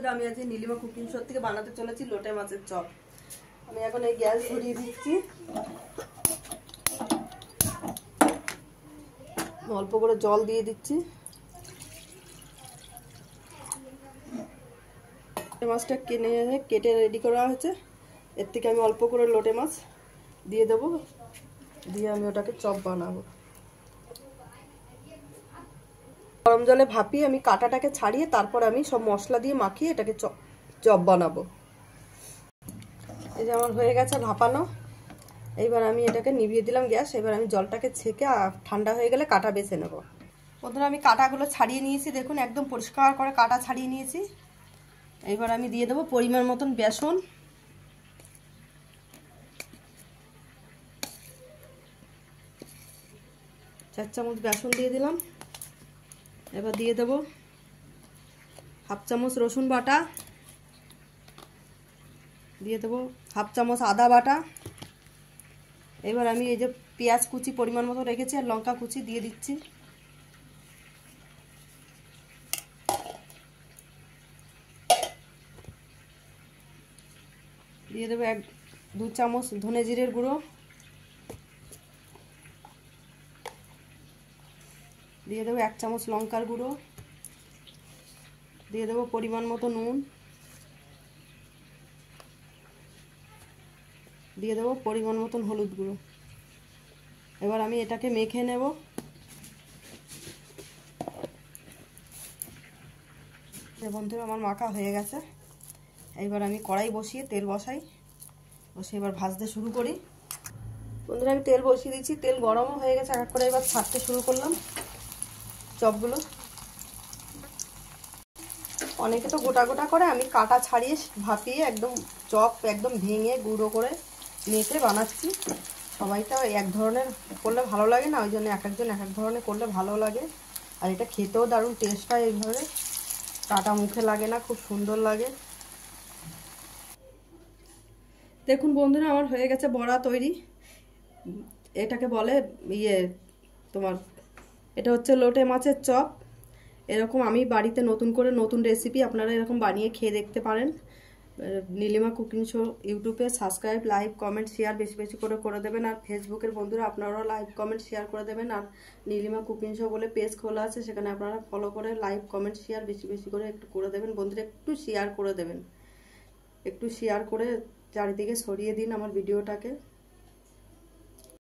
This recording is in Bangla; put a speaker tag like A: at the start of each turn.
A: বন্ধুরা, আমি আজকে নীলিমা কুকিং শো থেকে বানাতে চলেছি লোটে মাছের চপ। আমি এখন এই গ্যাস ধরিয়ে দিচ্ছি, অল্প করে জল দিয়ে দিচ্ছি। মাছটা কেটে রেডি করা হয়েছে, এর থেকে আমি অল্প করে লোটে মাছ দিয়ে দেবো, দিয়ে আমি ওটাকে চপ বানাবো। গরম জলে ভাপিয়ে আমি কাঁটাটাকে ছাড়িয়ে তারপর আমি সব মশলা দিয়ে মাখিয়ে এটাকে চপ বানাবো। এই যে আমার হয়ে গেছে ভাপানো, এইবার আমি এটাকে নিভিয়ে দিলাম গ্যাস। এবার আমি জলটাকে ছেঁকে ঠান্ডা হয়ে গেলে কাঁটা বেছে নেব। প্রথমে আমি কাঁটাগুলো ছাড়িয়ে নিয়েছি, দেখুন একদম পরিষ্কার করে কাঁটা ছাড়িয়ে নিয়েছি। এইবার আমি দিয়ে দেবো পরিমাণ মতন বেসন, চার চামচ বেসন দিয়ে দিলাম। এবার দিয়ে দেবো হাফ চামচ রসুন বাটা, দিয়ে দেবো হাফ চামচ আদা বাটা। এবার আমি এই যে পেঁয়াজ কুচি পরিমাণ মতো রেখেছি আর লঙ্কা কুচি দিয়ে দিচ্ছি। দিয়ে দেবো 1-2 চামচ ধনে জিরের গুঁড়ো, দিয়ে দেবো 1 চামচ লঙ্কার গুঁড়ো, দিয়ে দেবো পরিমাণ মতো নুন, দিয়ে দেবো পরিমাণ মতন হলুদ গুঁড়ো। এবার আমি এটাকে মেখে নেব। বন্ধুরা, আমার মাখা হয়ে গেছে। এইবার আমি কড়াই বসিয়ে তেল বসাই, এবার ভাজতে শুরু করি। বন্ধুরা, আমি তেল বসিয়ে দিচ্ছি, তেল গরমও হয়ে গেছে। এক করে এবার ছাড়তে শুরু করলাম চপগুলো। অনেকে তো গোটা গোটা করে, আমি কাটা ছাড়িয়ে ভাপিয়ে একদম চপ একদম ভেঙে গুঁড়ো করে মেখে বানাচ্ছি। সবাই তো এক ধরনের করলে ভালো লাগে না, ওই জন্য এক একজন এক এক ধরনের করলে ভালো লাগে। আর এটা খেতেও দারুণ টেস্ট হয়, এইভাবে কাটা মুখে লাগে না, খুব সুন্দর লাগে। দেখুন বন্ধুরা, আমার হয়ে গেছে বড়া তৈরি। এটাকে বলে তোমার এটা হচ্ছে লোটে মাছের চপ। এরকম আমি বাড়িতে নতুন করে নতুন রেসিপি আপনারা এরকম বানিয়ে খেয়ে দেখতে পারেন। নীলিমা কুকিং শো ইউটিউবে সাবস্ক্রাইব, লাইক, কমেন্ট, শেয়ার বেশি বেশি করে দেবেন। আর ফেসবুকের বন্ধুরা আপনারাও লাইক, কমেন্ট, শেয়ার করে দেবেন। আর নীলিমা কুকিং শো বলে পেজ খোলা আছে, সেখানে আপনারা ফলো করে লাইক, কমেন্ট, শেয়ার বেশি বেশি করে একটু করে দেবেন। বন্ধুরা একটু শেয়ার করে দেবেন, একটু শেয়ার করে চারিদিকে ছড়িয়ে দিন আমার ভিডিওটাকে।